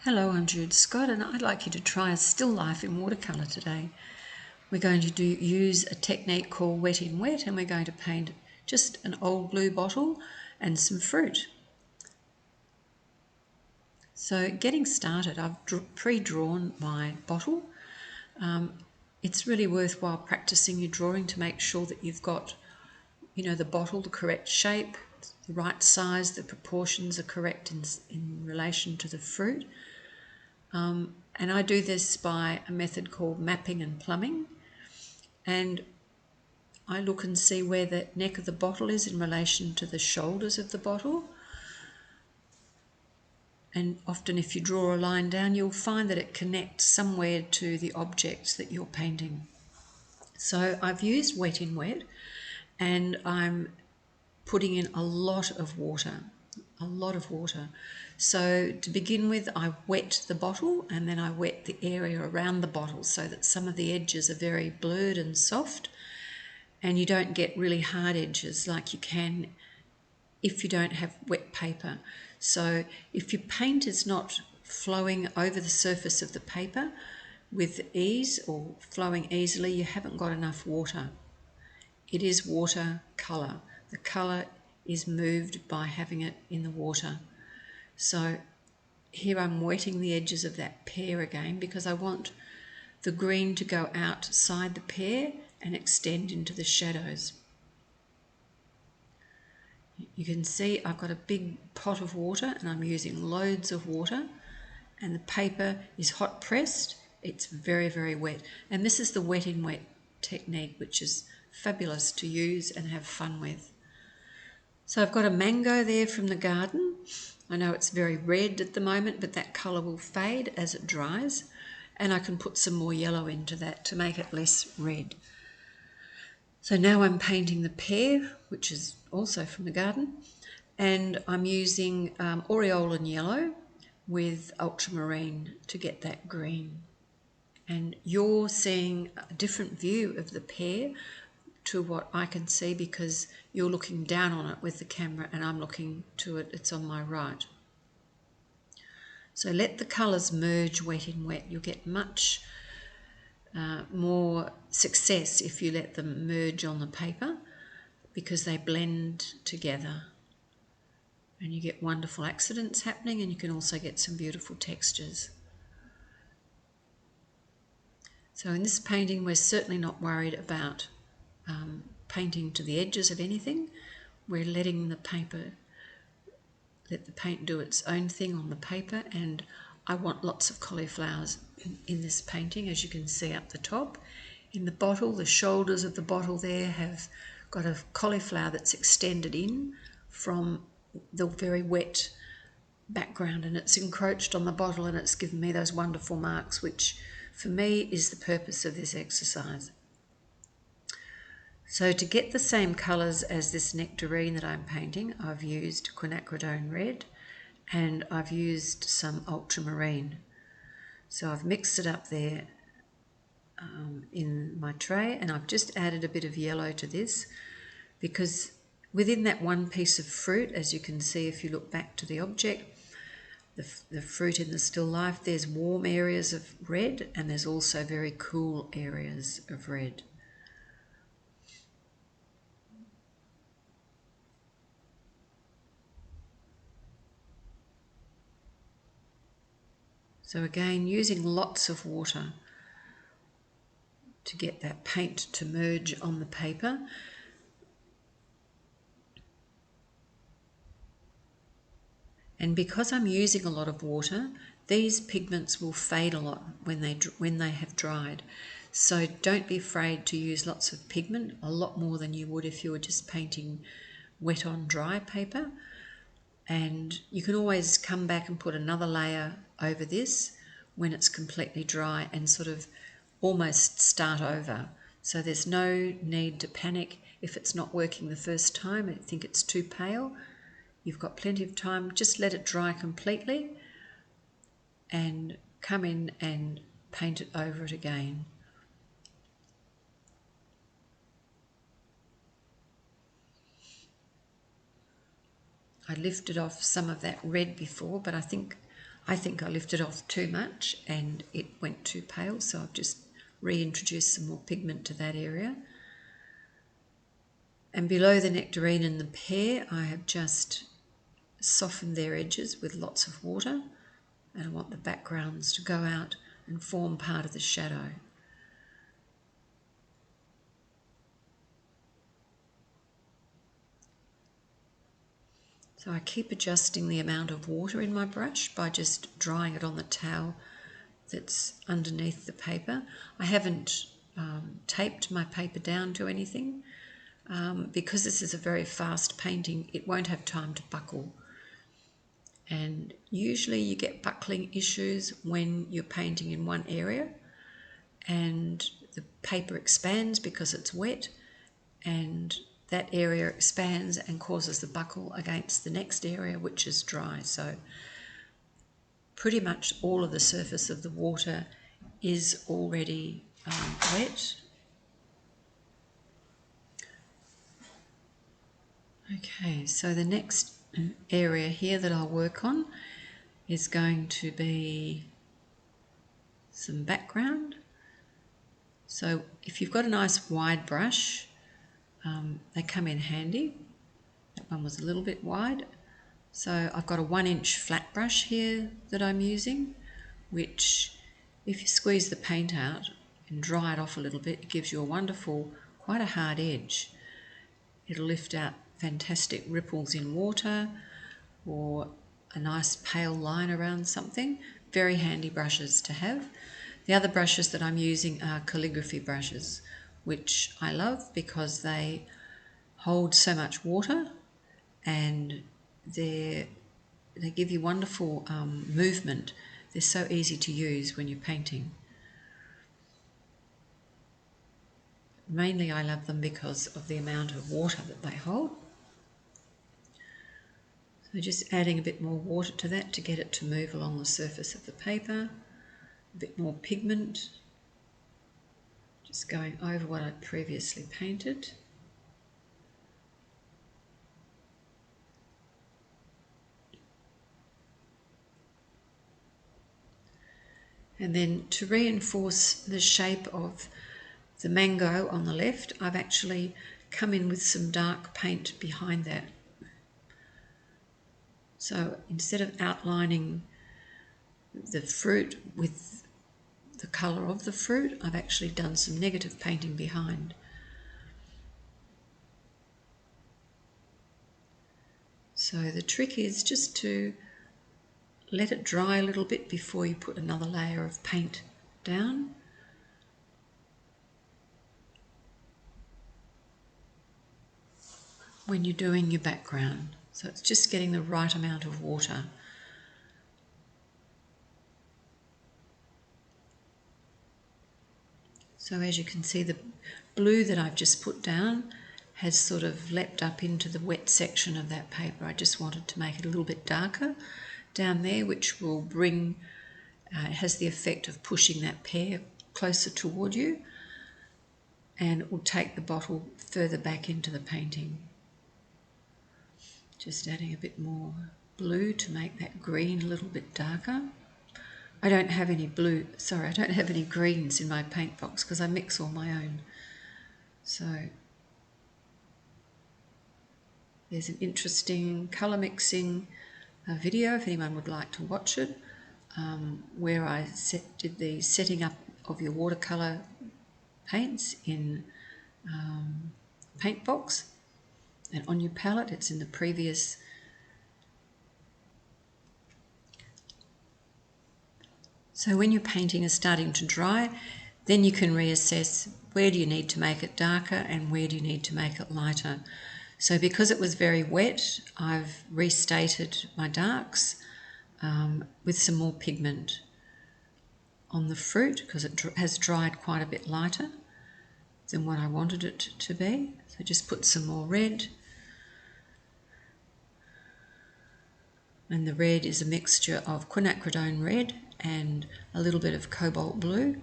Hello, I'm Jude Scott and I'd like you to try a still life in watercolour today. We're going to use a technique called wet in wet, and we're going to paint just an old blue bottle and some fruit. So getting started, I've pre-drawn my bottle. It's really worthwhile practicing your drawing to make sure that you've got, the bottle, the correct shape, the right size, the proportions are correct in relation to the fruit. And I do this by a method called mapping and plumbing. And I look and see where the neck of the bottle is in relation to the shoulders of the bottle. And often if you draw a line down, you'll find that it connects somewhere to the objects that you're painting. So I've used wet in wet, and I'm putting in a lot of water. So to begin with, I wet the bottle and then I wet the area around the bottle so that some of the edges are very blurred and soft, and you don't get really hard edges like you can if you don't have wet paper. So if your paint is not flowing over the surface of the paper with ease or flowing easily, you haven't got enough water. It is watercolour. The colour is moved by having it in the water. So here I'm wetting the edges of that pear again because I want the green to go outside the pear and extend into the shadows. You can see I've got a big pot of water and I'm using loads of water, and the paper is hot pressed. It's very, very wet. And this is the wet in wet technique, which is fabulous to use and have fun with. So I've got a mango there from the garden. I know it's very red at the moment, but that colour will fade as it dries, and I can put some more yellow into that to make it less red. So now I'm painting the pear, which is also from the garden, and I'm using Aureolin Yellow with Ultramarine to get that green. And you're seeing a different view of the pear to what I can see because you're looking down on it with the camera and I'm looking to it, it's on my right. So let the colours merge wet in wet. You'll get much more success if you let them merge on the paper because they blend together and you get wonderful accidents happening, and you can also get some beautiful textures. So in this painting we're certainly not worried about painting to the edges of anything. We're letting let the paint do its own thing on the paper, and I want lots of cauliflowers in this painting, as you can see up the top. In the bottle, the shoulders of the bottle there have got a cauliflower that's extended in from the very wet background, and it's encroached on the bottle and it's given me those wonderful marks, which for me is the purpose of this exercise. So to get the same colours as this Nectarine that I'm painting, I've used Quinacridine Red and I've used some Ultramarine. So I've mixed it up there in my tray, and I've just added a bit of yellow to this because within that one piece of fruit, as you can see if you look back to the object, the fruit in the still life, there's warm areas of red and there's also very cool areas of red. So again, using lots of water to get that paint to merge on the paper. And because I'm using a lot of water, these pigments will fade a lot when they have dried. So don't be afraid to use lots of pigment, a lot more than you would if you were just painting wet on dry paper. And you can always come back and put another layer over this when it's completely dry and sort of almost start over. So there's no need to panic if it's not working the first time and think it's too pale. You've got plenty of time. Just let it dry completely and come in and paint it over it again. I lifted off some of that red before, but I think I think I lifted off too much and it went too pale, so I've just reintroduced some more pigment to that area. And below the nectarine and the pear, I have just softened their edges with lots of water, and I want the backgrounds to go out and form part of the shadow. So I keep adjusting the amount of water in my brush by just drying it on the towel that's underneath the paper. I haven't taped my paper down to anything. Because this is a very fast painting, it won't have time to buckle. And usually you get buckling issues when you're painting in one area and the paper expands because it's wet, and that area expands and causes the buckle against the next area, which is dry. So pretty much all of the surface of the water is already wet. Okay, so the next area here that I'll work on is going to be some background. So if you've got a nice wide brush, they come in handy. That one was a little bit wide. So I've got a 1-inch flat brush here that I'm using, which if you squeeze the paint out and dry it off a little bit, it gives you a wonderful, quite a hard edge. It'll lift out fantastic ripples in water or a nice pale line around something. Very handy brushes to have. The other brushes that I'm using are calligraphy brushes, which I love because they hold so much water and they give you wonderful movement. They're so easy to use when you're painting. Mainly I love them because of the amount of water that they hold. So just adding a bit more water to that to get it to move along the surface of the paper. A bit more pigment. Just going over what I'd previously painted. And then to reinforce the shape of the mango on the left, I've actually come in with some dark paint behind that. So instead of outlining the fruit with the colour of the fruit, I've actually done some negative painting behind. So the trick is just to let it dry a little bit before you put another layer of paint down. When you're doing your background. So it's just getting the right amount of water. So as you can see, the blue that I've just put down has sort of leapt up into the wet section of that paper. I just wanted to make it a little bit darker down there, which will bring, it has the effect of pushing that pear closer toward you, and it will take the bottle further back into the painting. Just adding a bit more blue to make that green a little bit darker. I don't have any I don't have any greens in my paint box because I mix all my own. So there's an interesting colour mixing video if anyone would like to watch it, where I did the setting up of your watercolour paints in paint box and on your palette. It's in the previous. So when your painting is starting to dry, then you can reassess where do you need to make it darker and where do you need to make it lighter. So because it was very wet, I've restated my darks with some more pigment on the fruit because it has dried quite a bit lighter than what I wanted it to be. So just put some more red. And the red is a mixture of Quinacridine Red and a little bit of cobalt blue.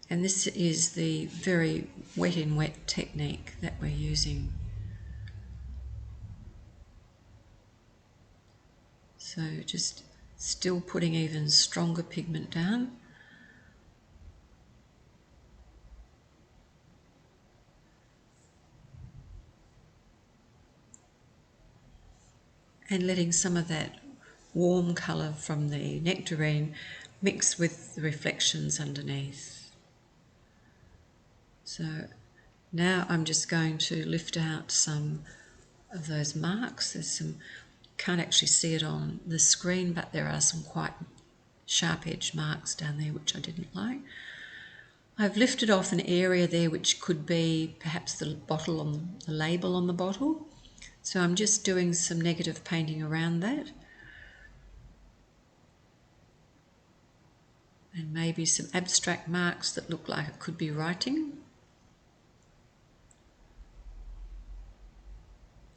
And this is the very wet-in-wet technique that we're using. So just still putting even stronger pigment down. And letting some of that warm colour from the Nectarine mix with the reflections underneath. So now I'm just going to lift out some of those marks. There's some, can't actually see it on the screen, but there are some quite sharp edge marks down there which I didn't like. I've lifted off an area there which could be perhaps the bottle on the label on the bottle. So I'm just doing some negative painting around that. And maybe some abstract marks that look like it could be writing.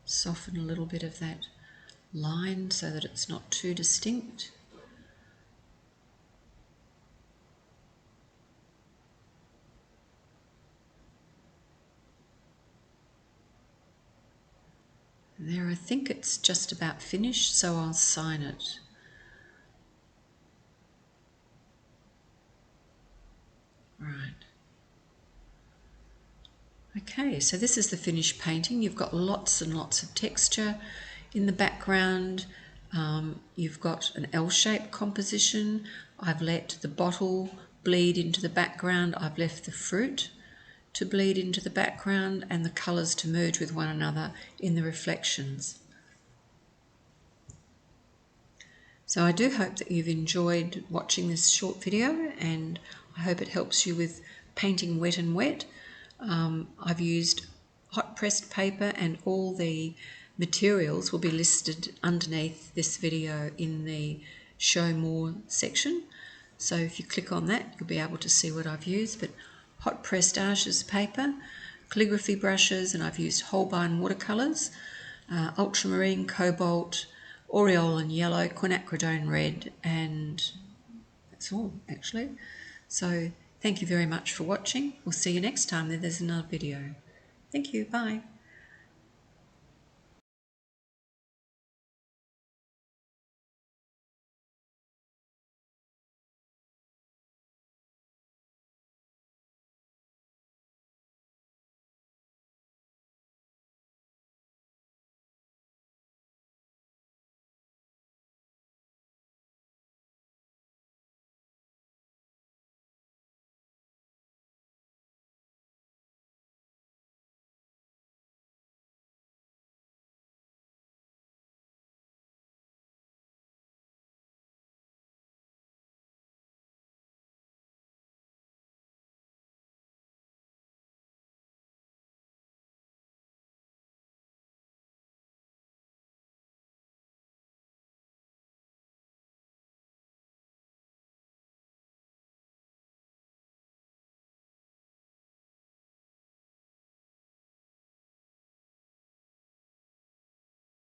Soften a little bit of that line so that it's not too distinct. There, I think it's just about finished, so I'll sign it. Right. Okay, so this is the finished painting. You've got lots and lots of texture in the background. You've got an L-shaped composition. I've let the bottle bleed into the background. I've left the fruit to bleed into the background and the colours to merge with one another in the reflections. So I do hope that you've enjoyed watching this short video, and I hope it helps you with painting wet and wet. I've used hot pressed paper, and all the materials will be listed underneath this video in the show more section. So if you click on that, you'll be able to see what I've used. But hot pressed Arches paper, calligraphy brushes, and I've used Holbein Watercolours, Ultramarine, Cobalt, Aureolin Yellow, Quinacridine Red, and that's all actually. So thank you very much for watching. We'll see you next time. There's another video. Thank you. Bye.